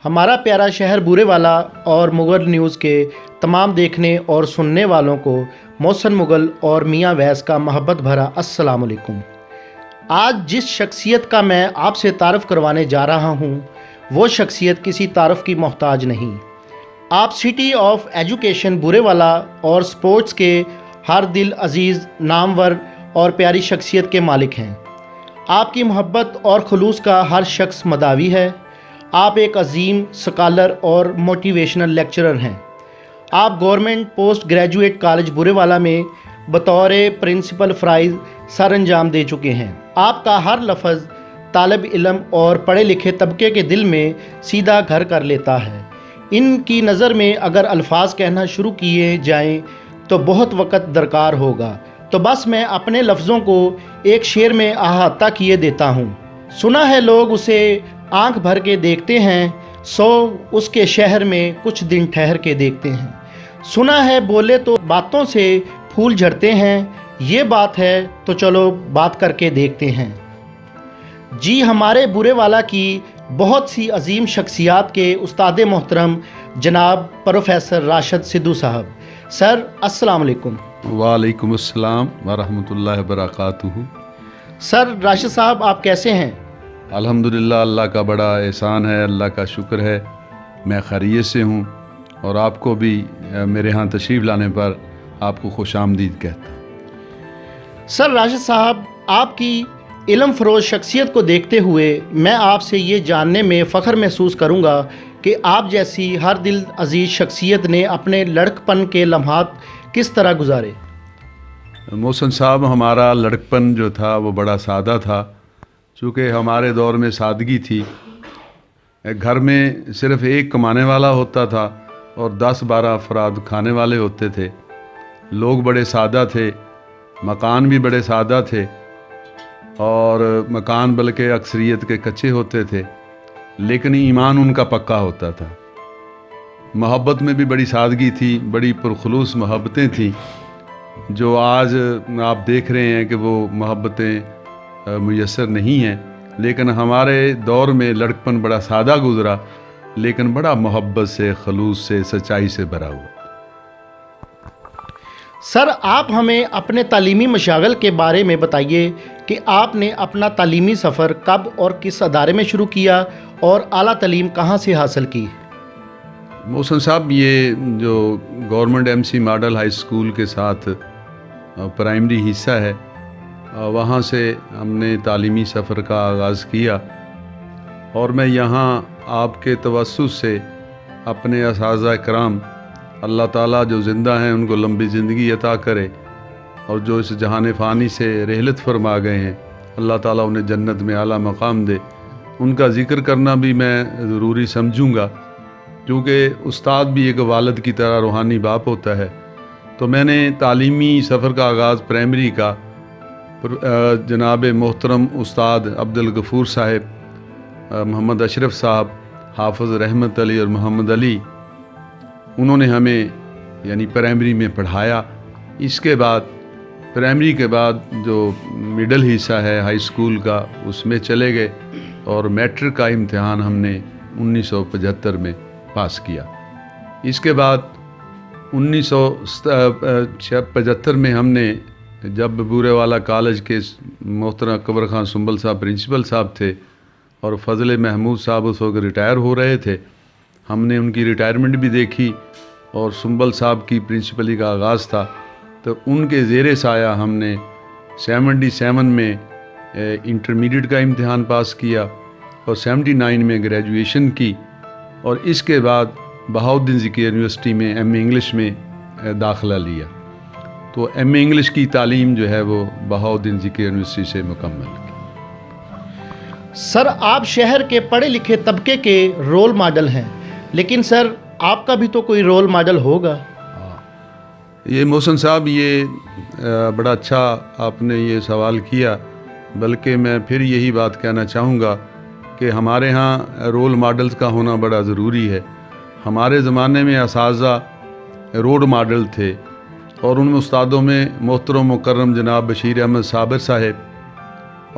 ہمارا پیارا شہر بورے والا اور مغل نیوز کے تمام دیکھنے اور سننے والوں کو محسن مغل اور میاں ویس کا محبت بھرا السلام علیکم۔ آج جس شخصیت کا میں آپ سے تعارف کروانے جا رہا ہوں وہ شخصیت کسی تعارف کی محتاج نہیں۔ آپ سٹی آف ایجوکیشن بورے والا اور سپورٹس کے ہر دل عزیز نامور اور پیاری شخصیت کے مالک ہیں۔ آپ کی محبت اور خلوص کا ہر شخص مداوی ہے۔ آپ ایک عظیم سکالر اور موٹیویشنل لیکچرر ہیں۔ آپ گورنمنٹ پوسٹ گریجویٹ کالج بورے والا میں بطور پرنسپل فرائض سر انجام دے چکے ہیں۔ آپ کا ہر لفظ طالب علم اور پڑھے لکھے طبقے کے دل میں سیدھا گھر کر لیتا ہے۔ ان کی نظر میں اگر الفاظ کہنا شروع کیے جائیں تو بہت وقت درکار ہوگا، تو بس میں اپنے لفظوں کو ایک شعر میں احاطہ کیے دیتا ہوں۔ سنا ہے لوگ اسے آنکھ بھر کے دیکھتے ہیں، سو اس کے شہر میں کچھ دن ٹھہر کے دیکھتے ہیں۔ سنا ہے بولے تو باتوں سے پھول جھڑتے ہیں، یہ بات ہے تو چلو بات کر کے دیکھتے ہیں۔ جی ہمارے بورے والا کی بہت سی عظیم شخصیات کے استاد محترم جناب پروفیسر راشد سدھو صاحب۔ سر السلام علیکم۔ وعلیکم السلام ورحمۃ اللہ وبرکاتہ۔ سر راشد صاحب آپ کیسے ہیں؟ الحمدللہ، اللہ کا بڑا احسان ہے، اللہ کا شکر ہے، میں خیریت سے ہوں، اور آپ کو بھی میرے ہاں تشریف لانے پر آپ کو خوش آمدید کہتا ہوں۔ سر راشد صاحب، آپ کی علم فروز شخصیت کو دیکھتے ہوئے میں آپ سے یہ جاننے میں فخر محسوس کروں گا کہ آپ جیسی ہر دل عزیز شخصیت نے اپنے لڑکپن کے لمحات کس طرح گزارے؟ محسن صاحب، ہمارا لڑکپن جو تھا وہ بڑا سادہ تھا، چونکہ ہمارے دور میں سادگی تھی۔ گھر میں صرف ایک کمانے والا ہوتا تھا اور 10-12 افراد کھانے والے ہوتے تھے۔ لوگ بڑے سادہ تھے، مکان بھی بڑے سادہ تھے، اور مکان بلکہ اکثریت کے کچے ہوتے تھے، لیکن ایمان ان کا پکا ہوتا تھا۔ محبت میں بھی بڑی سادگی تھی، بڑی پرخلوص محبتیں تھیں، جو آج آپ دیکھ رہے ہیں کہ وہ محبتیں میسر نہیں ہیں، لیکن ہمارے دور میں لڑکپن بڑا سادہ گزرا، لیکن بڑا محبت سے، خلوص سے، سچائی سے بھرا ہوا۔ سر آپ ہمیں اپنے تعلیمی مشاغل کے بارے میں بتائیے کہ آپ نے اپنا تعلیمی سفر کب اور کس ادارے میں شروع کیا اور اعلیٰ تعلیم کہاں سے حاصل کی؟ محسن صاحب، یہ جو government MC model high school کے ساتھ پرائمری حصہ ہے، وہاں سے ہم نے تعلیمی سفر کا آغاز کیا، اور میں یہاں آپ کے توسط سے اپنے اساتذہ کرام، اللہ تعالیٰ جو زندہ ہیں ان کو لمبی زندگی عطا کرے، اور جو اس جہان فانی سے رحلت فرما گئے ہیں اللہ تعالیٰ انہیں جنت میں اعلیٰ مقام دے، ان کا ذکر کرنا بھی میں ضروری سمجھوں گا، کیونکہ استاد بھی ایک والد کی طرح روحانی باپ ہوتا ہے۔ تو میں نے تعلیمی سفر کا آغاز پرائمری کا جناب محترم استاد عبدالغفور صاحب، محمد اشرف صاحب، حافظ رحمت علی اور محمد علی، انہوں نے ہمیں یعنی پرائمری میں پڑھایا۔ اس کے بعد پرائمری کے بعد جو مڈل حصہ ہے ہائی اسکول کا، اس میں چلے گئے، اور میٹرک کا امتحان ہم نے 1975 میں پاس کیا۔ اس کے بعد 1975 میں ہم نے، جب بورے والا کالج کے محترم اکبر خان سنبل صاحب پرنسپل صاحب تھے اور فضل محمود صاحب اس وقت ریٹائر ہو رہے تھے، ہم نے ان کی ریٹائرمنٹ بھی دیکھی، اور سنبل صاحب کی پرنسپلی کا آغاز تھا، تو ان کے زیر سایہ ہم نے 77 میں انٹرمیڈیٹ کا امتحان پاس کیا، اور 79 میں گریجویشن کی، اور اس کے بعد بہاؤالدین ذکی یونیورسٹی میں MA انگلش میں داخلہ لیا۔ تو MA انگلش کی تعلیم جو ہے وہ بہاؤالدین ذکی یونیورسٹی سے مکمل کی۔ سر آپ شہر کے پڑھے لکھے طبقے کے رول ماڈل ہیں، لیکن سر آپ کا بھی تو کوئی رول ماڈل ہوگا؟ یہ محسن صاحب، یہ بڑا اچھا آپ نے یہ سوال کیا، بلکہ میں پھر یہی بات کہنا چاہوں گا کہ ہمارے ہاں رول ماڈلز کا ہونا بڑا ضروری ہے۔ ہمارے زمانے میں اساتذہ رول ماڈل تھے، اور ان استادوں میں محترم مکرم جناب بشیر احمد صابر صاحب،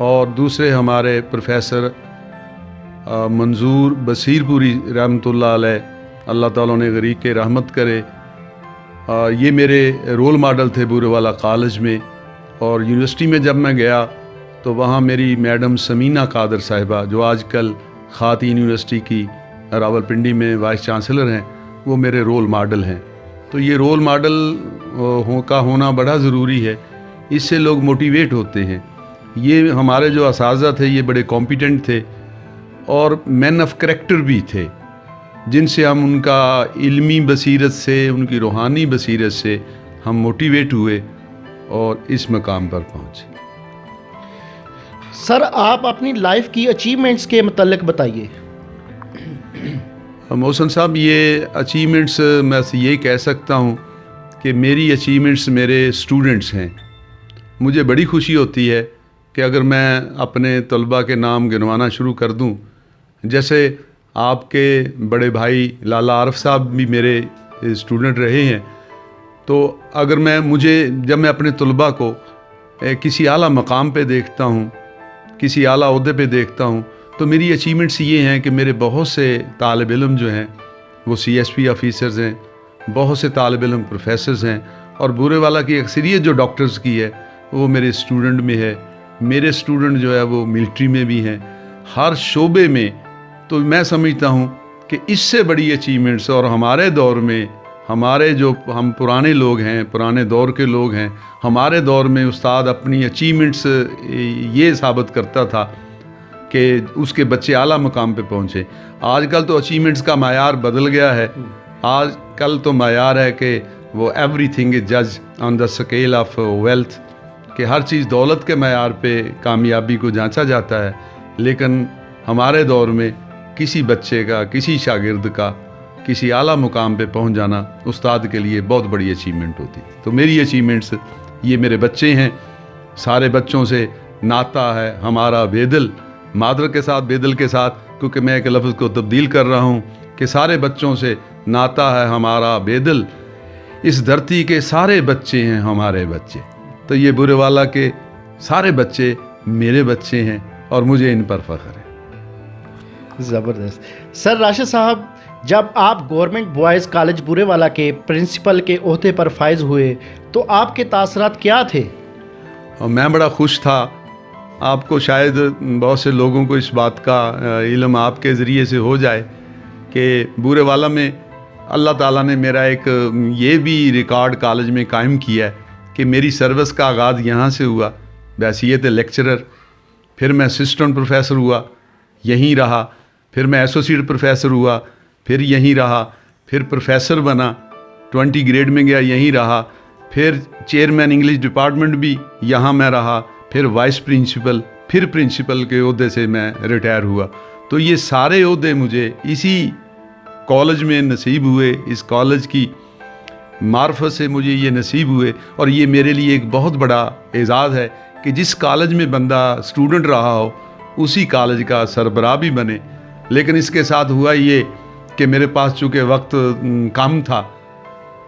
اور دوسرے ہمارے پروفیسر منظور بصیر پوری رحمۃ اللہ علیہ، اللہ تعالیٰ نے غریق کے رحمت کرے، یہ میرے رول ماڈل تھے بورے والا کالج میں. اور یونیورسٹی میں جب میں گیا تو وہاں میری میڈم سمینہ قادر صاحبہ، جو آج کل خواتین یونیورسٹی کی راولپنڈی میں وائس چانسلر ہیں، وہ میرے رول ماڈل ہیں. تو یہ رول ماڈل کا ہونا بڑا ضروری ہے، اس سے لوگ موٹیویٹ ہوتے ہیں. یہ ہمارے جو اساتذہ تھے یہ بڑے کمپیٹنٹ تھے اور مین آف کریکٹر بھی تھے، جن سے ہم ان کا علمی بصیرت سے، ان کی روحانی بصیرت سے ہم موٹیویٹ ہوئے اور اس مقام پر پہنچے. سر آپ اپنی لائف کی اچیومنٹس کے متعلق بتائیے. محسن صاحب، یہ اچیومنٹس میں یہی کہہ سکتا ہوں کہ میری اچیومنٹس میرے اسٹوڈنٹس ہیں. مجھے بڑی خوشی ہوتی ہے کہ اگر میں اپنے طلباء کے نام گنوانا شروع کر دوں، جیسے آپ کے بڑے بھائی لالا عارف صاحب بھی میرے اسٹوڈنٹ رہے ہیں، تو اگر جب میں اپنے طلباء کو کسی اعلیٰ مقام پہ دیکھتا ہوں، کسی اعلیٰ عہدے پہ دیکھتا ہوں، تو میری اچیومنٹس یہ ہیں کہ میرے بہت سے طالب علم جو ہیں وہ CSP آفیسرز ہیں، بہت سے طالب علم پروفیسرز ہیں، اور بورے والا کی اکثریت جو ڈاکٹرز کی ہے وہ میرے اسٹوڈنٹ میں ہے. میرے اسٹوڈنٹ جو ہے وہ ملٹری میں بھی ہیں، ہر شعبے میں. تو میں سمجھتا ہوں کہ اس سے بڑی اچیومنٹس، اور ہمارے دور میں ہم پرانے لوگ ہیں، پرانے دور کے لوگ ہیں، ہمارے دور میں استاد اپنی اچیومنٹس یہ ثابت کرتا تھا کہ اس کے بچے اعلیٰ مقام پہ پہنچے. آج کل تو اچیومنٹس کا معیار بدل گیا ہے. آج کل تو معیار ہے کہ وہ ایوری تھنگ از جج آن دا اسکیل آف ویلتھ، کہ ہر چیز دولت کے معیار پہ کامیابی کو جانچا جاتا ہے. لیکن ہمارے دور میں کسی بچے کا، کسی شاگرد کا کسی اعلیٰ مقام پہ پہنچ جانا استاد کے لیے بہت بڑی اچیومنٹ ہوتی. تو میری اچیومنٹس یہ میرے بچے ہیں. سارے بچوں سے ناطہ ہے ہمارا بیدل، مادر کے ساتھ، بیدل کے ساتھ، کیونکہ میں ایک لفظ کو تبدیل کر رہا ہوں کہ سارے بچوں سے ناطہ ہے ہمارا بیدل. اس دھرتی کے سارے بچے ہیں ہمارے بچے. تو یہ بورے والا کے سارے بچے میرے بچے ہیں اور مجھے ان پر فخر ہے. زبردست. سر راشد صاحب، جب آپ گورنمنٹ بوائز کالج بورے والا کے پرنسپل کے عہدے پر فائز ہوئے تو آپ کے تاثرات کیا تھے؟ میں بڑا خوش تھا. آپ کو شاید بہت سے لوگوں کو اس بات کا علم آپ کے ذریعے سے ہو جائے کہ بورے والا میں اللہ تعالیٰ نے میرا ایک یہ بھی ریکارڈ کالج میں قائم کیا ہے کہ میری سروس کا آغاز یہاں سے ہوا بحیثیت لیکچرر. پھر میں اسسٹنٹ پروفیسر ہوا، یہیں رہا. پھر میں ایسوسیٹ پروفیسر ہوا، پھر یہیں رہا. پھر پروفیسر بنا، 20 گریڈ میں گیا، یہیں رہا. پھر چیئرمین انگلش ڈپارٹمنٹ بھی یہاں میں رہا. پھر وائس پرنسپل، پھر پرنسپل کے عہدے سے میں ریٹائر ہوا. تو یہ سارے عہدے مجھے اسی کالج میں نصیب ہوئے، اس کالج کی معرفت سے مجھے یہ نصیب ہوئے. اور یہ میرے لیے ایک بہت بڑا اعزاز ہے کہ جس کالج میں بندہ اسٹوڈنٹ رہا ہو اسی کالج کا سربراہ بھی بنے. لیکن اس کے ساتھ ہوا یہ کہ میرے پاس چونکہ وقت کم تھا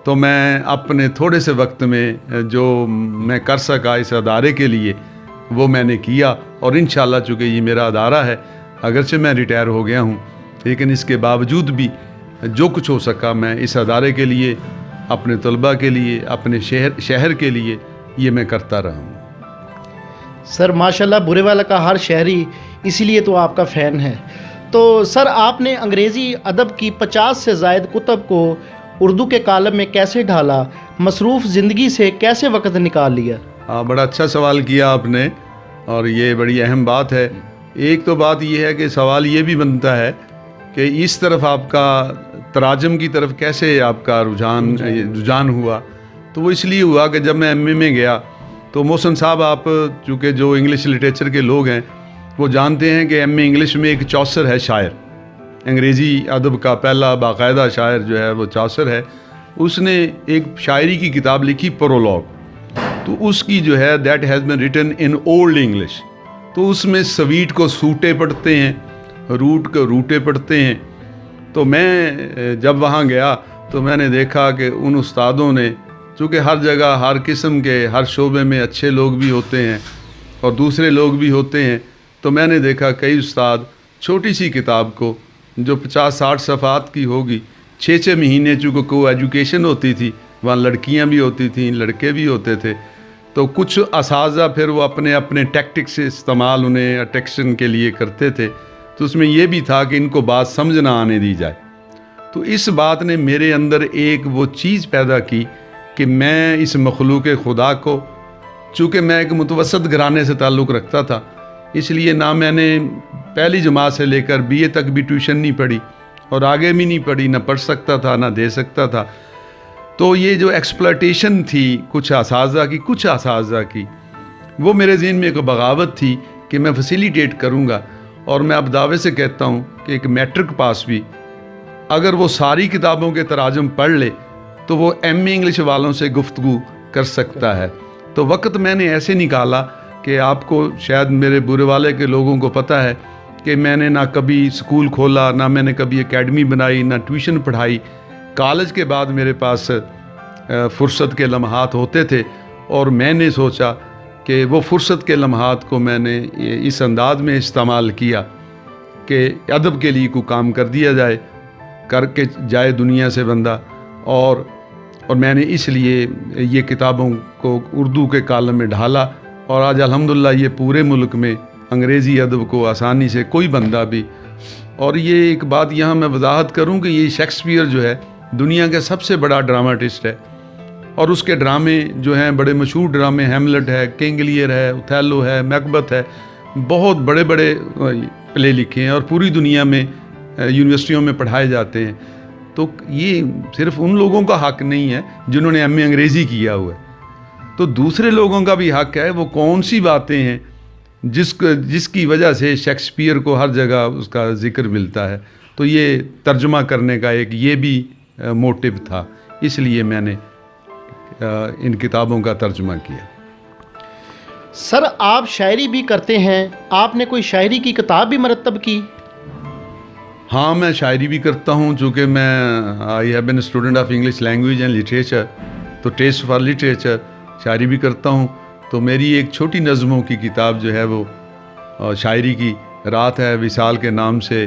تو میں اپنے تھوڑے سے وقت میں جو میں کر سکا اس ادارے کے لیے وہ میں نے کیا. اور انشاءاللہ چونکہ یہ میرا ادارہ ہے، اگرچہ میں ریٹائر ہو گیا ہوں لیکن اس کے باوجود بھی جو کچھ ہو سکا میں اس ادارے کے لیے، اپنے طلباء کے لیے، اپنے شہر کے لیے یہ میں کرتا رہا ہوں. سر ماشاءاللہ بورے والا کا ہر شہری اسی لیے تو آپ کا فین ہے. تو سر آپ نے انگریزی ادب کی 50 سے زائد کتب کو اردو کے کالم میں کیسے ڈھالا؟ مصروف زندگی سے کیسے وقت نکال لیا؟ بڑا اچھا سوال کیا آپ نے، اور یہ بڑی اہم بات ہے. ایک تو بات یہ ہے کہ سوال یہ بھی بنتا ہے کہ اس طرف آپ کا تراجم کی طرف کیسے آپ کا رجحان ہوا. تو وہ اس لیے ہوا کہ جب میں MA میں گیا تو محسن صاحب، آپ چونکہ جو انگلش لٹریچر کے لوگ ہیں وہ جانتے ہیں کہ MA انگلش میں ایک چوسر ہے شاعر، انگریزی ادب کا پہلا باقاعدہ شاعر جو ہے وہ چوسر ہے. اس نے ایک شاعری کی کتاب لکھی پرولوگ، تو اس کی جو ہے that has been written in old English. تو اس میں سویٹ کو سوٹے پڑھتے ہیں، روٹ کو روٹے پڑھتے ہیں. تو میں جب وہاں گیا تو میں نے دیکھا کہ ان استادوں نے، چونکہ ہر جگہ ہر قسم کے ہر شعبے میں اچھے لوگ بھی ہوتے ہیں اور دوسرے لوگ بھی ہوتے ہیں، تو میں نے دیکھا کئی استاد چھوٹی سی کتاب کو جو 50-60 صفحات کی ہوگی، 6 مہینے چونکہ کو ایجوکیشن ہوتی تھی، وہاں لڑکیاں بھی ہوتی تھیں، لڑکے بھی ہوتے تھے، تو کچھ اساتذہ پھر وہ اپنے اپنے ٹیکٹکس استعمال انہیں اٹیکشن کے لیے کرتے تھے، تو اس میں یہ بھی تھا کہ ان کو بات سمجھ نہ آنے دی جائے۔ تو اس بات نے میرے اندر ایک وہ چیز پیدا کی کہ میں اس مخلوق خدا کو، چونکہ میں ایک متوسط گھرانے سے تعلق رکھتا تھا، اس لیے نہ میں نے پہلی جماعت سے لے کر BA تک بھی ٹیوشن نہیں پڑھی اور آگے بھی نہیں پڑھی، نہ پڑھ سکتا تھا نہ دے سکتا تھا۔ تو یہ جو ایکسپلائٹیشن تھی کچھ اساتذہ کی وہ میرے ذہن میں ایک بغاوت تھی کہ میں فیسیلیٹیٹ کروں گا، اور میں اب دعوے سے کہتا ہوں کہ ایک میٹرک پاس بھی اگر وہ ساری کتابوں کے تراجم پڑھ لے تو وہ MA انگلش والوں سے گفتگو کر سکتا ہے۔ تو وقت میں نے ایسے نکالا کہ آپ کو شاید میرے بورے والے کے لوگوں کو پتہ ہے کہ میں نے نہ کبھی سکول کھولا، نہ میں نے کبھی اکیڈمی بنائی، نہ ٹیوشن پڑھائی۔ کالج کے بعد میرے پاس فرصت کے لمحات ہوتے تھے، اور میں نے سوچا کہ وہ فرصت کے لمحات کو میں نے اس انداز میں استعمال کیا کہ ادب کے لیے کوئی کام کر دیا جائے، کر کے جائے دنیا سے بندہ، اور میں نے اس لیے یہ کتابوں کو اردو کے کالم میں ڈھالا، اور آج الحمدللہ یہ پورے ملک میں انگریزی ادب کو آسانی سے کوئی بندہ بھی، اور یہ ایک بات یہاں میں وضاحت کروں کہ یہ شیکسپیئر جو ہے دنیا کا سب سے بڑا ڈراماٹسٹ ہے، اور اس کے ڈرامے جو ہیں بڑے مشہور ڈرامے، ہیملٹ ہے، کنگ لیئر ہے، اوتھیلو ہے، میکبتھ ہے، بہت بڑے بڑے پلے لکھے ہیں اور پوری دنیا میں یونیورسٹیوں میں پڑھائے جاتے ہیں۔ تو یہ صرف ان لوگوں کا حق نہیں ہے جنہوں نے MA انگریزی کیا ہوا ہے، تو دوسرے لوگوں کا بھی حق ہے۔ وہ کون سی باتیں ہیں جس کی وجہ سے شیکسپیئر کو ہر جگہ اس کا ذکر ملتا ہے، تو یہ ترجمہ کرنے کا ایک یہ بھی موٹیو تھا، اس لیے میں نے ان کتابوں کا ترجمہ کیا۔ سر آپ شاعری بھی کرتے ہیں، آپ نے کوئی شاعری کی کتاب بھی مرتب کی؟ ہاں، میں شاعری بھی کرتا ہوں، چونکہ میں I have been student of English language and literature, تو ٹیسٹ فار لٹریچر، شاعری بھی کرتا ہوں۔ تو میری ایک چھوٹی نظموں کی کتاب جو ہے وہ شاعری کی رات ہے وصال کے نام سے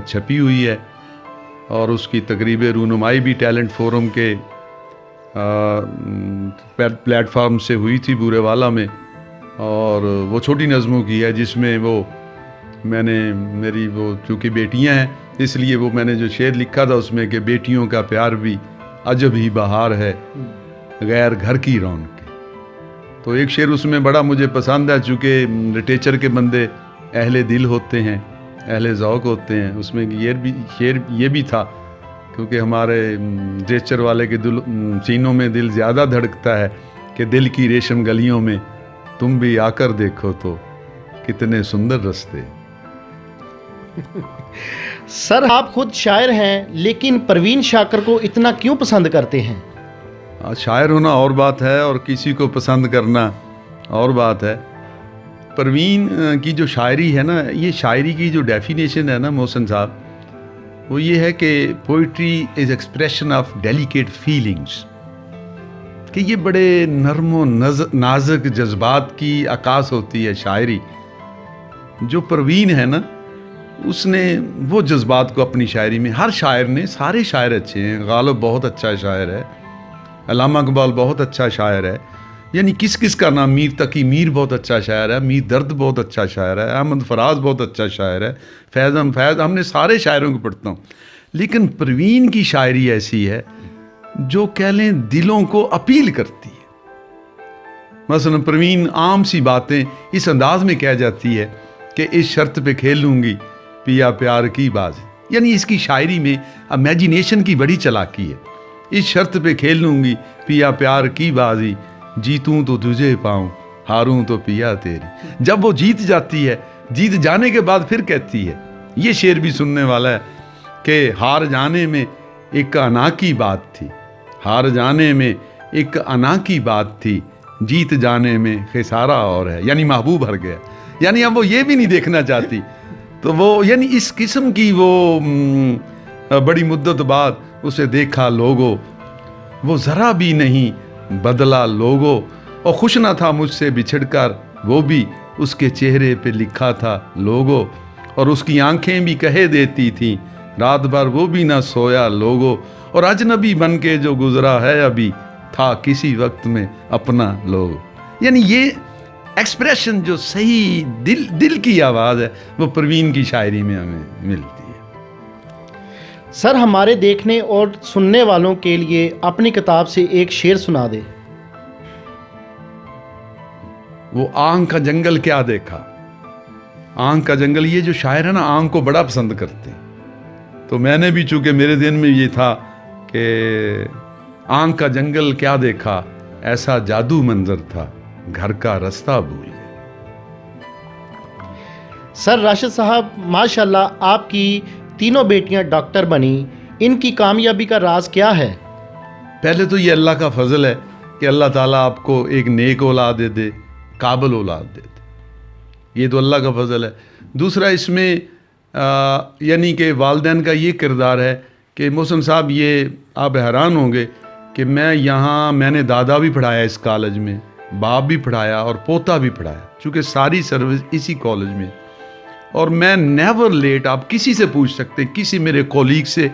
چھپی ہوئی ہے، اور اس کی تقریب رونمائی بھی ٹیلنٹ فورم کے پلیٹ فارم سے ہوئی تھی بورے والا میں، اور وہ چھوٹی نظموں کی ہے جس میں وہ میں نے میری وہ چونکہ بیٹیاں ہیں اس لیے وہ میں نے جو شعر لکھا تھا اس میں کہ بیٹیوں کا پیار بھی عجب ہی بہار ہے غیر گھر کی رونق۔ تو ایک شعر اس میں بڑا مجھے پسند ہے، چونکہ لٹریچر کے بندے اہل دل ہوتے ہیں، اہل ذوق ہوتے ہیں، اس میں شعر یہ بھی تھا کیونکہ ہمارے لٹریچر والے کے سینوں میں دل زیادہ دھڑکتا ہے کہ دل کی ریشم گلیوں میں تم بھی آ کر دیکھو تو کتنے سندر رستے۔ سر آپ خود شاعر ہیں، لیکن پروین شاکر کو اتنا کیوں پسند کرتے ہیں؟ شاعر ہونا اور بات ہے اور کسی کو پسند کرنا اور بات ہے۔ پروین کی جو شاعری ہے نا، یہ شاعری کی جو ڈیفینیشن ہے نا محسن صاحب، وہ یہ ہے کہ poetry is expression of delicate feelings, کہ یہ بڑے نرم و نازک جذبات کی عکاس ہوتی ہے شاعری۔ جو پروین ہے نا، اس نے وہ جذبات کو اپنی شاعری میں، ہر شاعر نے، سارے شاعر اچھے ہیں، غالب بہت اچھا شاعر ہے، علامہ اقبال بہت اچھا شاعر ہے، یعنی کس کا نام، میر تقی میر بہت اچھا شاعر ہے، میر درد بہت اچھا شاعر ہے، احمد فراز بہت اچھا شاعر ہے، فیض ہم نے سارے شاعروں کو پڑھتا ہوں، لیکن پروین کی شاعری ایسی ہے جو کہہ لیں دلوں کو اپیل کرتی ہے۔ مثلا پروین عام سی باتیں اس انداز میں کہہ جاتی ہے کہ اس شرط پہ کھیل لوں گی پیا پیار کی بازی، یعنی اس کی شاعری میں امیجینیشن کی بڑی چلاکی ہے۔ اس شرط پہ کھیل لوں گی پیا پیار کی بازی، جیتوں تو تجھے پاؤں ہاروں تو پیا تیری۔ جب وہ جیت جاتی ہے، جیت جانے کے بعد پھر کہتی ہے، یہ شعر بھی سننے والا ہے کہ ہار جانے میں ایک انا کی بات تھی، ہار جانے میں ایک انا کی بات تھی، جیت جانے میں خسارہ اور ہے، یعنی محبوب ہر گیا، یعنی اب وہ یہ بھی نہیں دیکھنا چاہتی۔ تو وہ یعنی اس قسم کی وہ بڑی مدت بعد اسے دیکھا لوگوں، وہ ذرا بھی نہیں بدلا لوگوں، اور خوش نہ تھا مجھ سے بچھڑ کر وہ بھی، اس کے چہرے پہ لکھا تھا لوگوں، اور اس کی آنکھیں بھی کہے دیتی تھیں رات بھر وہ بھی نہ سویا لوگوں، اور اجنبی بن کے جو گزرا ہے ابھی تھا کسی وقت میں اپنا لوگ۔ یعنی یہ ایکسپریشن جو صحیح دل کی آواز ہے وہ پروین کی شاعری میں ہمیں ملتی ہے۔ سر ہمارے دیکھنے اور سننے والوں کے لیے اپنی کتاب سے ایک شعر سنا دے۔ وہ آنکھ کا جنگل کیا دیکھا، آنکھ کا جنگل، یہ جو شاعر ہے نا آنکھ کو بڑا پسند کرتے ہیں، تو میں نے بھی چونکہ میرے ذہن میں یہ تھا کہ آنکھ کا جنگل کیا دیکھا، ایسا جادو منظر تھا گھر کا رستہ بھول گئے۔ سر راشد صاحب ماشاءاللہ آپ کی تینوں بیٹیاں ڈاکٹر بنی، ان کی کامیابی کا راز کیا ہے؟ پہلے تو یہ اللہ کا فضل ہے کہ اللہ تعالیٰ آپ کو ایک نیک اولاد دے، قابل اولاد دے، یہ تو اللہ کا فضل ہے۔ دوسرا اس میں یعنی کہ والدین کا یہ کردار ہے کہ محسن صاحب یہ آپ حیران ہوں گے کہ میں نے دادا بھی پڑھایا اس کالج میں، باپ بھی پڑھایا اور پوتا بھی پڑھایا، چونکہ ساری سروس اسی کالج میں، اور میں نیور لیٹ، آپ کسی سے پوچھ سکتے ہیں، کسی میرے کولیگ سے،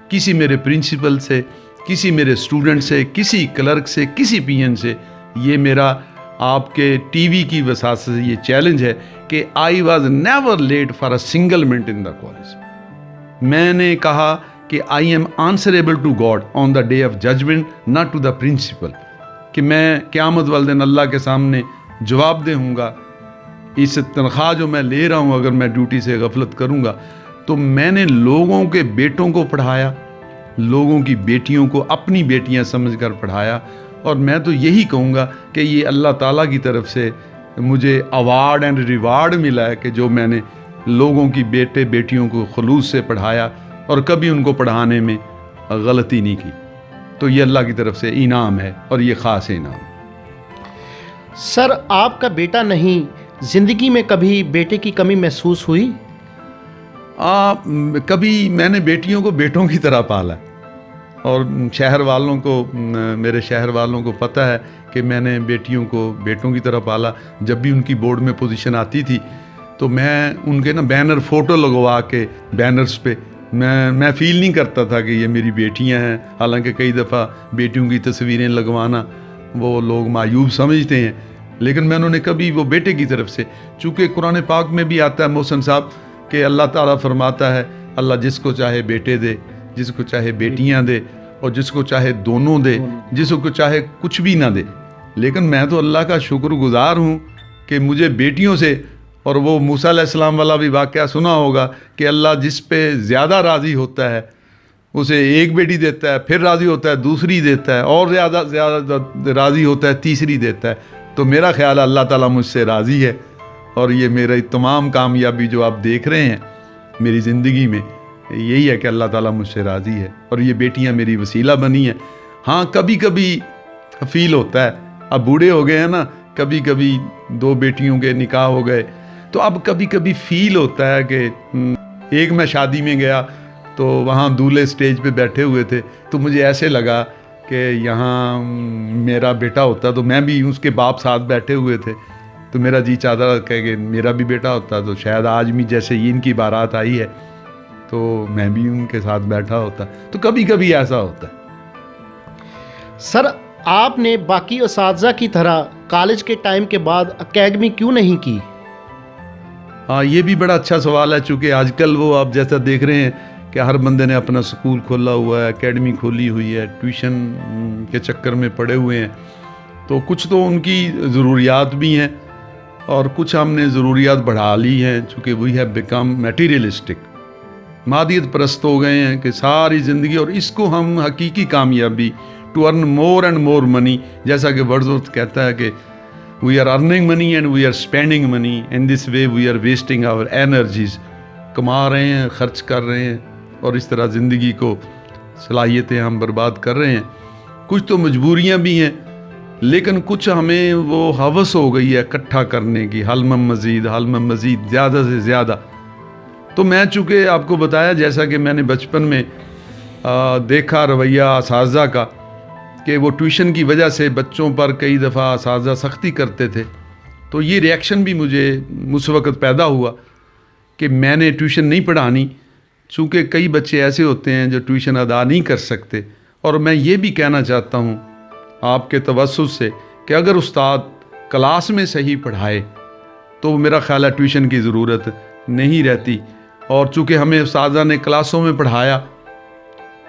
کسی میرے پرنسپل سے، کسی میرے اسٹوڈنٹ سے، کسی کلرک سے، کسی پی این سے، یہ میرا آپ کے ٹی وی کی وساطت سے یہ چیلنج ہے کہ I was never late for a single minute in the college. میں نے کہا کہ I am answerable to God on the day of judgement, not to the principal, کہ میں قیامت والے دن اللہ کے سامنے جواب دہ ہوں گا، اس تنخواہ جو میں لے رہا ہوں اگر میں ڈیوٹی سے غفلت کروں گا۔ تو میں نے لوگوں کے بیٹوں کو پڑھایا، لوگوں کی بیٹیوں کو اپنی بیٹیاں سمجھ کر پڑھایا، اور میں تو یہی کہوں گا کہ یہ اللہ تعالیٰ کی طرف سے مجھے ایوارڈ اینڈ ریوارڈ ملا ہے کہ جو میں نے لوگوں کی بیٹے بیٹیوں کو خلوص سے پڑھایا اور کبھی ان کو پڑھانے میں غلطی نہیں کی، تو یہ اللہ کی طرف سے انعام ہے، اور یہ خاص انعام۔ سر آپ کا بیٹا نہیں، زندگی میں کبھی بیٹے کی کمی محسوس ہوئی؟ کبھی میں نے بیٹیوں کو بیٹوں کی طرح پالا، اور شہر والوں کو، میرے شہر والوں کو پتہ ہے کہ میں نے بیٹیوں کو بیٹوں کی طرح پالا۔ جب بھی ان کی بورڈ میں پوزیشن آتی تھی تو میں ان کے بینر فوٹو لگوا کے بینرز پہ میں فیل نہیں کرتا تھا کہ یہ میری بیٹیاں ہیں، حالانکہ کئی دفعہ بیٹیوں کی تصویریں لگوانا وہ لوگ معیوب سمجھتے ہیں، لیکن میں نے کبھی وہ بیٹے کی طرف سے، چونکہ قرآن پاک میں بھی آتا ہے محسن صاحب کہ اللہ تعالیٰ فرماتا ہے اللہ جس کو چاہے بیٹے دے، جس کو چاہے بیٹیاں دے، اور جس کو چاہے دونوں دے، جس کو چاہے کچھ بھی نہ دے۔ لیکن میں تو اللہ کا شکر گزار ہوں کہ مجھے بیٹیوں سے، اور وہ موسیٰ علیہ السلام والا بھی واقعہ سنا ہوگا کہ اللہ جس پہ زیادہ راضی ہوتا ہے اسے ایک بیٹی دیتا ہے، پھر راضی ہوتا ہے دوسری دیتا ہے، اور زیادہ راضی ہوتا ہے تیسری دیتا ہے۔ تو میرا خیال ہے اللہ تعالیٰ مجھ سے راضی ہے، اور یہ میری تمام کامیابی جو آپ دیکھ رہے ہیں میری زندگی میں یہی ہے کہ اللہ تعالیٰ مجھ سے راضی ہے، اور یہ بیٹیاں میری وسیلہ بنی ہیں۔ ہاں کبھی کبھی فیل ہوتا ہے، اب بوڑھے ہو گئے ہیں نا، کبھی کبھی 2 بیٹیوں کے نکاح ہو گئے تو اب کبھی کبھی فیل ہوتا ہے کہ ایک میں شادی میں گیا تو وہاں دولہے سٹیج پہ بیٹھے ہوئے تھے، تو مجھے ایسے لگا کہ یہاں میرا بیٹا ہوتا تو میں بھی اس کے باپ ساتھ بیٹھے ہوئے تھے، تو میرا جی چاہتا کہ میرا بھی بیٹا ہوتا تو شاید آج بھی جیسے یہ ان کی بارات آئی ہے تو میں بھی ان کے ساتھ بیٹھا ہوتا۔ تو کبھی کبھی ایسا ہوتا ہے۔ سر آپ نے باقی اساتذہ کی طرح کالج کے ٹائم کے بعد اکیڈمی کیوں نہیں کی؟ ہاں یہ بھی بڑا اچھا سوال ہے، چونکہ آج کل وہ آپ جیسا دیکھ رہے ہیں کہ ہر بندے نے اپنا سکول کھولا ہوا ہے، اکیڈمی کھولی ہوئی ہے، ٹیوشن کے چکر میں پڑے ہوئے ہیں، تو کچھ تو ان کی ضروریات بھی ہیں اور کچھ ہم نے ضروریات بڑھا لی ہیں، چونکہ وی ہیو بیکم میٹیریلسٹک، مادیت پرست ہو گئے ہیں کہ ساری زندگی، اور اس کو ہم حقیقی کامیابی to earn more and more منی، جیسا کہ ورڈزورتھ کہتا ہے کہ we are earning money and we are spending money, in this way we are wasting our energies, کما رہے ہیں، خرچ کر رہے ہیں، اور اس طرح زندگی کو صلاحیتیں ہم برباد کر رہے ہیں۔ کچھ تو مجبوریاں بھی ہیں، لیکن کچھ ہمیں وہ ہوس ہو گئی ہے اکٹھا کرنے کی، حلم مزید زیادہ سے زیادہ۔ تو میں چونکہ آپ کو بتایا جیسا کہ میں نے بچپن میں دیکھا رویہ اساتذہ کا کہ وہ ٹیوشن کی وجہ سے بچوں پر کئی دفعہ اساتذہ سختی کرتے تھے، تو یہ ریئیکشن بھی مجھے اس وقت پیدا ہوا کہ میں نے ٹیوشن نہیں پڑھانی، چونکہ کئی بچے ایسے ہوتے ہیں جو ٹیوشن ادا نہیں کر سکتے. اور میں یہ بھی کہنا چاہتا ہوں آپ کے توسط سے کہ اگر استاد کلاس میں صحیح پڑھائے تو میرا خیال ہے ٹیوشن کی ضرورت نہیں رہتی. اور چونکہ ہمیں اساتذہ نے کلاسوں میں پڑھایا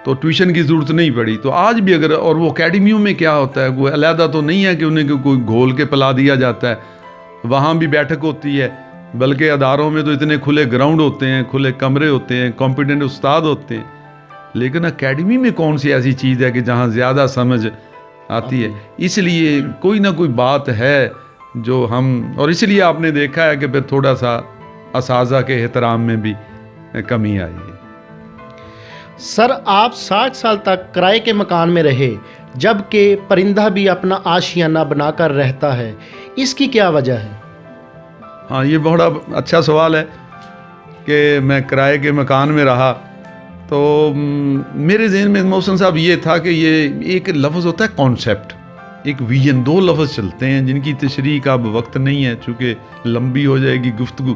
تو ٹیوشن کی ضرورت نہیں پڑی. تو آج بھی اگر، اور وہ اکیڈمیوں میں کیا ہوتا ہے، کوئی علیحدہ تو نہیں ہے کہ انہیں کوئی گھول کے پلا دیا جاتا ہے، وہاں بھی بیٹھک ہوتی ہے، بلکہ اداروں میں تو اتنے کھلے گراؤنڈ ہوتے ہیں، کھلے کمرے ہوتے ہیں، کمپیٹنٹ استاد ہوتے ہیں. لیکن اکیڈمی میں کون سی ایسی چیز ہے کہ جہاں زیادہ سمجھ آتی ہے؟ اس لیے کوئی نہ کوئی بات ہے جو ہم، اور اس لیے آپ نے دیکھا ہے کہ پھر تھوڑا سا اساتذہ کے احترام میں بھی کمی آئی ہے. سر آپ 60 سال تک کرائے کے مکان میں رہے، جبکہ پرندہ بھی اپنا آشیانہ بنا کر رہتا ہے، اس کی کیا وجہ ہے؟ ہاں، یہ بڑا اچھا سوال ہے کہ میں کرائے کے مکان میں رہا تو میرے ذہن میں محسن صاحب یہ تھا کہ یہ ایک لفظ ہوتا ہے کانسیپٹ، ایک ویژن، دو لفظ چلتے ہیں جن کی تشریح کا اب وقت نہیں ہے چونکہ لمبی ہو جائے گی گفتگو.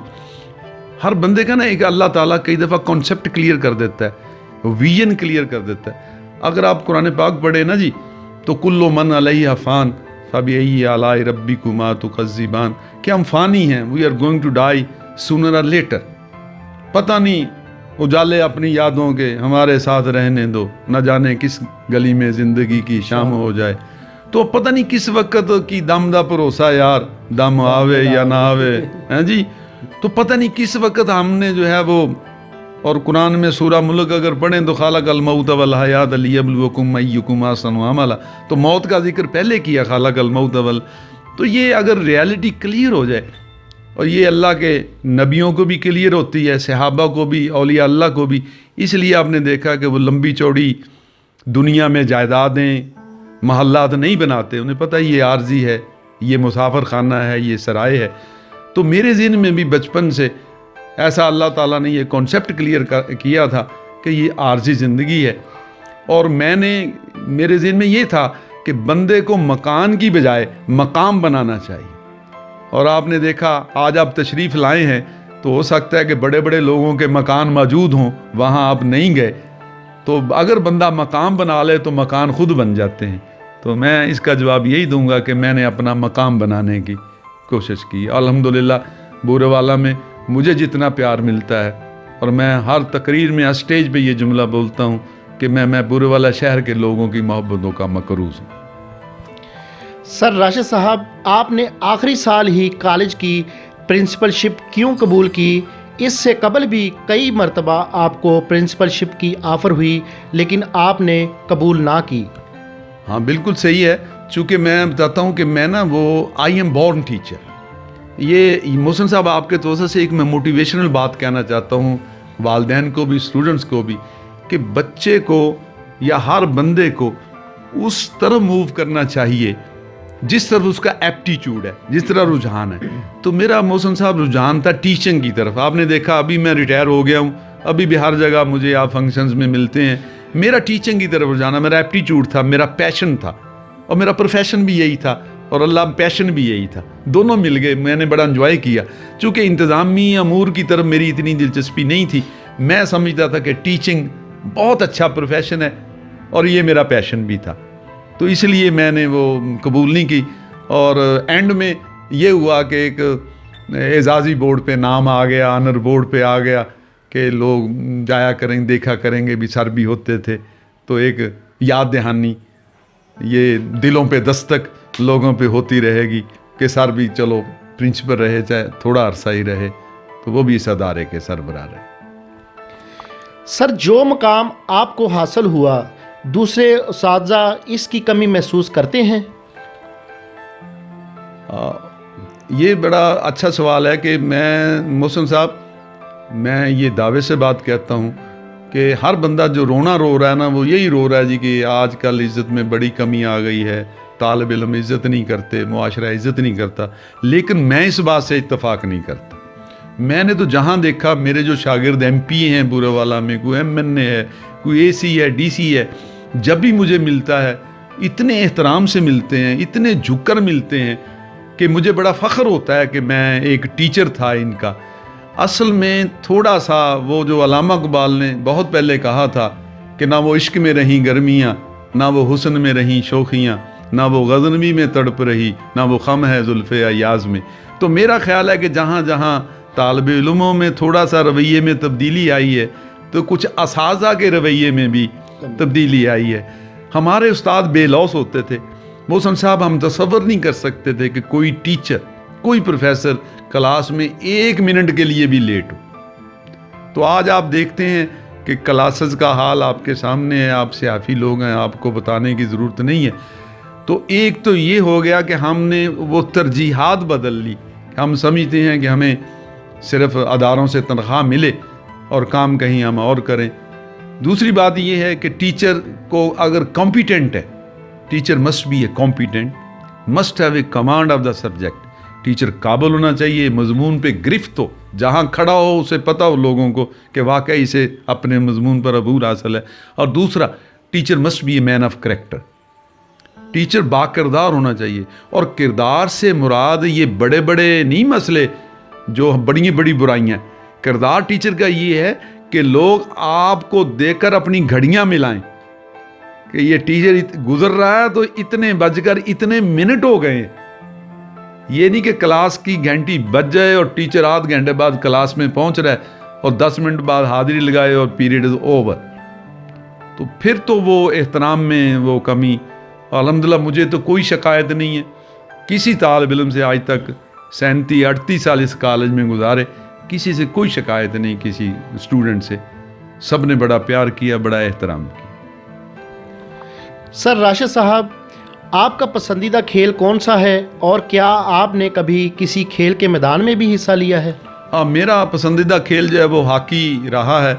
ہر بندے کا نا ایک اللہ تعالیٰ کئی دفعہ کانسیپٹ کلیئر کر دیتا ہے، ویژن کلیئر کر دیتا ہے. اگر آپ قرآن پاک پڑھیں نا جی تو کل من علیہ فان فبأی آلاء ربکما تکذبان، کہ ہم فانی ہیں، we are going to die sooner اور لیٹر. پتہ نہیں اجالے اپنی یادوں کے ہمارے ساتھ رہنے دو، نہ جانے کس گلی میں زندگی کی شام ہو جائے. تو پتہ نہیں کس وقت کی دم دا بھروسہ یار، دم آوے یا نہ آوے، ہیں جی. تو پتہ نہیں کس وقت ہم نے جو ہے وہ، اور قرآن میں سورہ ملک اگر پڑھیں تو خالق الموت والحیات لیبلوکم ایکم احسن عملا، تو موت کا ذکر پہلے کیا، خالق الموت تو یہ اگر ریالٹی کلیئر ہو جائے، اور یہ اللہ کے نبیوں کو بھی کلیئر ہوتی ہے، صحابہ کو بھی، اولیاء اللہ کو بھی. اس لیے آپ نے دیکھا کہ وہ لمبی چوڑی دنیا میں جائیدادیں، محلات نہیں بناتے، انہیں پتہ یہ عارضی ہے، یہ مسافر خانہ ہے، یہ سرائے ہے. تو میرے ذہن میں بھی بچپن سے ایسا اللہ تعالیٰ نے یہ کانسیپٹ کلیئر کیا تھا کہ یہ عارضی زندگی ہے. اور میرے ذہن میں یہ تھا کہ بندے کو مکان کی بجائے مقام بنانا چاہیے. اور آپ نے دیکھا آج آپ تشریف لائے ہیں تو ہو سکتا ہے کہ بڑے بڑے لوگوں کے مکان موجود ہوں، وہاں آپ نہیں گئے، تو اگر بندہ مقام بنا لے تو مکان خود بن جاتے ہیں. تو میں اس کا جواب یہی دوں گا کہ میں نے اپنا مقام بنانے کی کوشش کی. الحمدللہ بورے والا میں مجھے جتنا پیار ملتا ہے، اور میں ہر تقریر میں اسٹیج پہ یہ جملہ بولتا ہوں کہ میں بورے والا شہر کے لوگوں کی محبتوں کا مقروض ہوں. سر راشد صاحب، آپ نے آخری سال ہی کالج کی پرنسپل شپ کیوں قبول کی؟ اس سے قبل بھی کئی مرتبہ آپ کو پرنسپل شپ کی آفر ہوئی لیکن آپ نے قبول نہ کی. ہاں بالکل صحیح ہے، چونکہ میں بتاتا ہوں کہ میں نا وہ آئی ایم بورن ٹیچر. یہ محسن صاحب آپ کے توسط سے ایک میں موٹیویشنل بات کہنا چاہتا ہوں والدین کو بھی، اسٹوڈنٹس کو بھی، کہ بچے کو یا ہر بندے کو اس طرح موو کرنا چاہیے جس طرف اس کا ایپٹیچیوڈ ہے، جس طرح رجحان ہے. تو میرا محسن صاحب رجحان تھا ٹیچنگ کی طرف. آپ نے دیکھا ابھی میں ریٹائر ہو گیا ہوں، ابھی بھی ہر جگہ مجھے آپ فنکشنز میں ملتے ہیں. میرا ٹیچنگ کی طرف رجحان ہے، میرا ایپٹیچیوڈ تھا، میرا پیشن تھا، اور میرا پروفیشن بھی یہی تھا، اور اللہ پیشن بھی یہی تھا. دونوں مل گئے، میں نے بڑا انجوائے کیا. چونکہ انتظامی امور کی طرف میری اتنی دلچسپی نہیں تھی، میں سمجھتا تھا کہ ٹیچنگ بہت اچھا پروفیشن ہے اور یہ میرا پیشن بھی تھا. تو اس لیے میں نے وہ قبول نہیں کی. اور اینڈ میں یہ ہوا کہ ایک اعزازی بورڈ پہ نام آ گیا، آنر بورڈ پہ آ گیا کہ لوگ جایا کریں، دیکھا کریں گے بھی، سر بھی ہوتے تھے. تو ایک یاد دہانی، یہ دلوں پہ دستک لوگوں پہ ہوتی رہے گی کہ سر بھی چلو پرنسپل رہے، چاہے تھوڑا عرصہ ہی رہے، تو وہ بھی اس ادارے کے سربراہ رہے. سر جو مقام آپ کو حاصل ہوا، دوسرے اساتذہ اس کی کمی محسوس کرتے ہیں؟ یہ بڑا اچھا سوال ہے کہ میں محسن صاحب، میں یہ دعوے سے بات کہتا ہوں کہ ہر بندہ جو رونا رو رہا ہے نا، وہ یہی رو رہا ہے جی کہ آج کل عزت میں بڑی کمی آ گئی ہے، طالب علم عزت نہیں کرتے، معاشرہ عزت نہیں کرتا. لیکن میں اس بات سے اتفاق نہیں کرتا. میں نے تو جہاں دیکھا میرے جو شاگرد ایم پی ہیں بورے والا میں، کوئی ایم این اے ہے، کوئی اے سی ہے، ڈی سی ہے، جب بھی مجھے ملتا ہے اتنے احترام سے ملتے ہیں، اتنے جھک کر ملتے ہیں کہ مجھے بڑا فخر ہوتا ہے کہ میں ایک ٹیچر تھا ان کا. اصل میں تھوڑا سا وہ جو علامہ اقبال نے بہت پہلے کہا تھا کہ نہ وہ عشق میں رہیں گرمیاں، نہ وہ حسن میں رہیں شوخیاں، نہ وہ غزنوی میں تڑپ رہی، نہ وہ خم ہے زلف ایاز میں. تو میرا خیال ہے کہ جہاں جہاں طالب علموں میں تھوڑا سا رویے میں تبدیلی آئی ہے تو کچھ اساتذہ کے رویے میں بھی تبدیلی آئی ہے. ہمارے استاد بے لوث ہوتے تھے. محسن صاحب ہم تصور نہیں کر سکتے تھے کہ کوئی ٹیچر، کوئی پروفیسر کلاس میں 1 منٹ کے لیے بھی لیٹ ہو. تو آج آپ دیکھتے ہیں کہ کلاسز کا حال آپ کے سامنے ہے، آپ سیافی لوگ ہیں، آپ کو بتانے کی ضرورت نہیں ہے. تو ایک تو یہ ہو گیا کہ ہم نے وہ ترجیحات بدل لی. ہم سمجھتے ہیں کہ ہمیں صرف اداروں سے تنخواہ ملے اور کام کہیں ہم اور کریں. دوسری بات یہ ہے کہ ٹیچر کو اگر کمپیٹنٹ ہے، teacher must be a competent, must have a command of the subject. Teacher قابل ہونا چاہیے، مضمون پہ گرفت ہو، جہاں کھڑا ہو اسے پتہ ہو لوگوں کو کہ واقعی اسے اپنے مضمون پر عبور حاصل ہے. اور دوسرا، teacher must be a man of character. Teacher با کردار ہونا چاہیے. اور کردار سے مراد یہ بڑے بڑے نہیں مسئلے جو بڑی بڑی برائیاں. کردار ٹیچر کا یہ ہے کہ لوگ آپ کو دیکھ کر اپنی گھڑیاں ملائیں کہ یہ ٹیچر گزر رہا ہے تو اتنے بج کر اتنے منٹ ہو گئے ہیں. یہ نہیں کہ کلاس کی گھنٹی بج جائے اور ٹیچر آدھ گھنٹے بعد کلاس میں پہنچ رہا ہے اور 10 منٹ بعد حاضری لگائے اور پیریڈ از اوور. تو پھر تو وہ احترام میں وہ کمی. الحمدللہ مجھے تو کوئی شکایت نہیں ہے کسی طالب علم سے. آج تک 37-38 سال اس کالج میں گزارے، کسی سے کوئی شکایت نہیں، کسی اسٹوڈنٹ سے. سب نے بڑا پیار کیا، بڑا احترام کیا. سر راشد صاحب، آپ کا پسندیدہ کھیل کون سا ہے اور کیا آپ نے کبھی کسی کھیل کے میدان میں بھی حصہ لیا ہے؟ ہاں، میرا پسندیدہ کھیل جو ہے وہ ہاکی رہا ہے.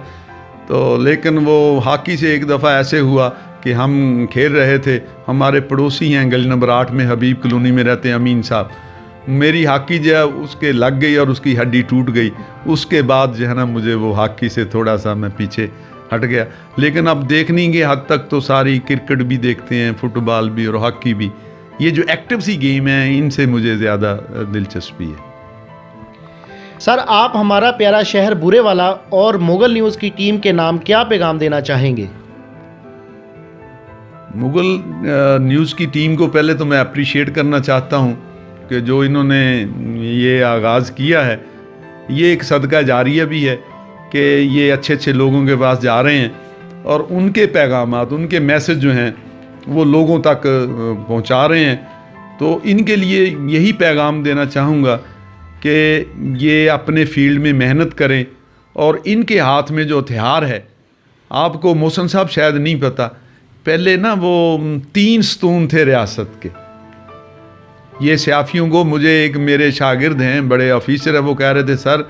تو لیکن وہ ہاکی سے ایک دفعہ ایسے ہوا کہ ہم کھیل رہے تھے، ہمارے پڑوسی ہیں گلی نمبر 8 میں، حبیب کالونی میں رہتے ہیں، امین صاحب. میری ہاکی جو ہے اس کے لگ گئی اور اس کی ہڈی ٹوٹ گئی. اس کے بعد جو ہے نا مجھے وہ ہاکی سے تھوڑا سا میں پیچھے ہٹ گیا. لیکن اب دیکھنے کے حد تک تو ساری کرکٹ بھی دیکھتے ہیں، فٹ بال بھی اور ہاکی بھی. یہ جو ایکٹیو سی گیم ہیں ان سے مجھے زیادہ دلچسپی ہے. سر، آپ ہمارا پیارا شہر بورے والا اور مغل نیوز کی ٹیم کے نام کیا پیغام دینا چاہیں گے؟ مغل نیوز کی ٹیم کو پہلے تو میں اپریشیٹ کرنا چاہتا ہوں کہ جو انہوں نے یہ آغاز کیا ہے، یہ ایک صدقہ جاریہ بھی ہے کہ یہ اچھے اچھے لوگوں کے پاس جا رہے ہیں اور ان کے پیغامات، ان کے میسج جو ہیں وہ لوگوں تک پہنچا رہے ہیں. تو ان کے لیے یہی پیغام دینا چاہوں گا کہ یہ اپنے فیلڈ میں محنت کریں. اور ان کے ہاتھ میں جو ہتھیار ہے، آپ کو محسن صاحب شاید نہیں پتہ، پہلے نا وہ 3 ستون تھے ریاست کے. یہ سیافیوں کو، مجھے ایک میرے شاگرد ہیں، بڑے آفیسر ہیں، وہ کہہ رہے تھے سر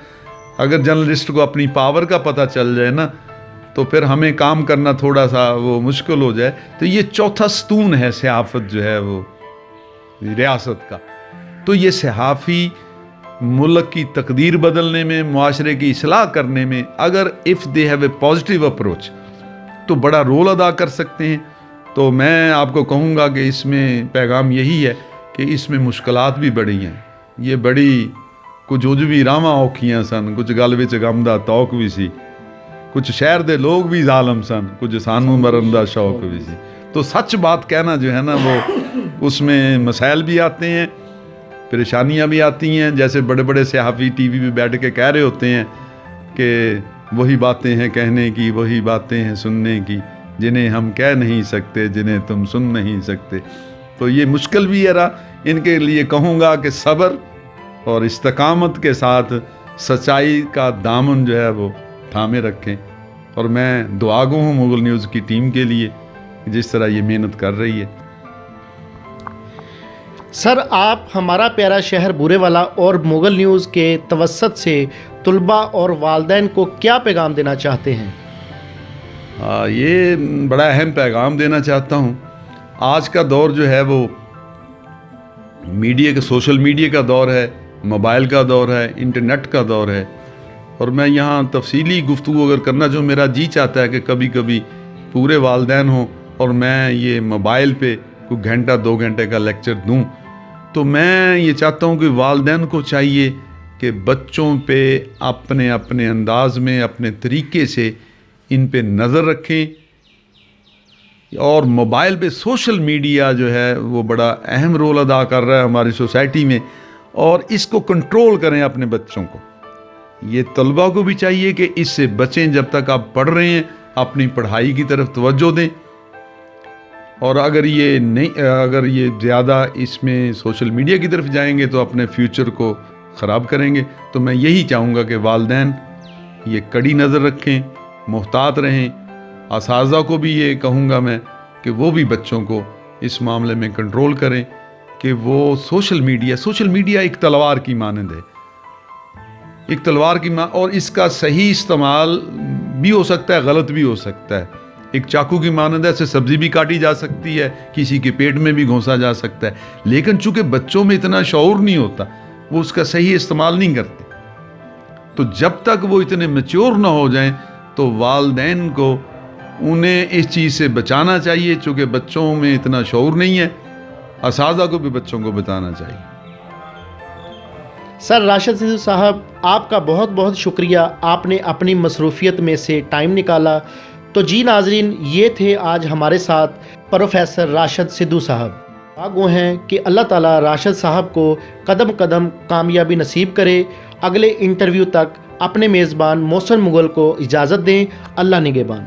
اگر جرنلسٹ کو اپنی پاور کا پتہ چل جائے نا تو پھر ہمیں کام کرنا تھوڑا سا وہ مشکل ہو جائے. تو یہ چوتھا ستون ہے صحافت جو ہے وہ ریاست کا. تو یہ صحافی ملک کی تقدیر بدلنے میں، معاشرے کی اصلاح کرنے میں اگر if they have a positive approach تو بڑا رول ادا کر سکتے ہیں. تو میں آپ کو کہوں گا کہ اس میں پیغام یہی ہے کہ اس میں مشکلات بھی بڑی ہیں. یہ بڑی کچھ عجبی راواں اوکھیاں سن، کچھ گل وچ غمدا توک بھی سی، کچھ شہر دے لوگ بھی ظالم سن، کچھ سانو مرن دا شوق بھی سی. تو سچ بات کہنا جو ہے نا وہ اس میں مسائل بھی آتے ہیں، پریشانیاں بھی آتی ہیں. جیسے بڑے بڑے صحافی ٹی وی پہ بیٹھ کے کہہ رہے ہوتے ہیں کہ وہی باتیں ہیں کہنے کی، وہی باتیں ہیں سننے کی، جنہیں ہم کہہ نہیں سکتے، جنہیں تم سن نہیں سکتے. تو یہ مشکل بھی ہے رہا. ان کے لیے کہوں گا کہ صبر اور استقامت کے ساتھ سچائی کا دامن جو ہے وہ تھامے رکھیں. اور میں دعا گو ہوں مغل نیوز کی ٹیم کے لیے جس طرح یہ محنت کر رہی ہے. سر، آپ ہمارا پیارا شہر بورے والا اور مغل نیوز کے توسط سے طلباء اور والدین کو کیا پیغام دینا چاہتے ہیں؟ یہ بڑا اہم پیغام دینا چاہتا ہوں. آج کا دور جو ہے وہ میڈیا کا، سوشل میڈیا کا دور ہے، موبائل کا دور ہے، انٹرنیٹ کا دور ہے. اور میں یہاں تفصیلی گفتگو اگر کرنا جو میرا جی چاہتا ہے کہ کبھی کبھی پورے والدین ہوں اور میں یہ موبائل پہ کوئی گھنٹہ 2 گھنٹے کا لیکچر دوں. تو میں یہ چاہتا ہوں کہ والدین کو چاہیے کہ بچوں پہ اپنے اپنے انداز میں اپنے طریقے سے ان پہ نظر رکھیں، اور موبائل پہ سوشل میڈیا جو ہے وہ بڑا اہم رول ادا کر رہا ہے ہماری سوسائٹی میں، اور اس کو کنٹرول کریں اپنے بچوں کو۔ یہ طلباء کو بھی چاہیے کہ اس سے بچیں، جب تک آپ پڑھ رہے ہیں اپنی پڑھائی کی طرف توجہ دیں، اور اگر یہ زیادہ اس میں سوشل میڈیا کی طرف جائیں گے تو اپنے فیوچر کو خراب کریں گے۔ تو میں یہی چاہوں گا کہ والدین یہ کڑی نظر رکھیں، محتاط رہیں۔ اساتذہ کو بھی یہ کہوں گا میں کہ وہ بھی بچوں کو اس معاملے میں کنٹرول کریں کہ وہ سوشل میڈیا ایک تلوار کی مانند ہے، ایک تلوار کی اور اس کا صحیح استعمال بھی ہو سکتا ہے، غلط بھی ہو سکتا ہے۔ ایک چاقو کی مانند ہے، اسے سبزی بھی کاٹی جا سکتی ہے، کسی کے پیٹ میں بھی گھونسا جا سکتا ہے، لیکن چونکہ بچوں میں اتنا شعور نہیں ہوتا، وہ اس کا صحیح استعمال نہیں کرتے، تو جب تک وہ اتنے میچور نہ ہو جائیں تو والدین کو انہیں اس چیز سے بچانا چاہیے، چونکہ بچوں میں اتنا شعور نہیں ہے۔ اساتذہ کو بھی بچوں کو بتانا چاہیے۔ سر راشد سدھو صاحب، آپ کا بہت بہت شکریہ، آپ نے اپنی مصروفیت میں سے ٹائم نکالا۔ تو جی ناظرین، یہ تھے آج ہمارے ساتھ پروفیسر راشد سدھو صاحب۔ دعا ہیں کہ اللہ تعالیٰ راشد صاحب کو قدم قدم کامیابی نصیب کرے۔ اگلے انٹرویو تک اپنے میزبان محسن مغل کو اجازت دیں۔ اللہ نگہبان۔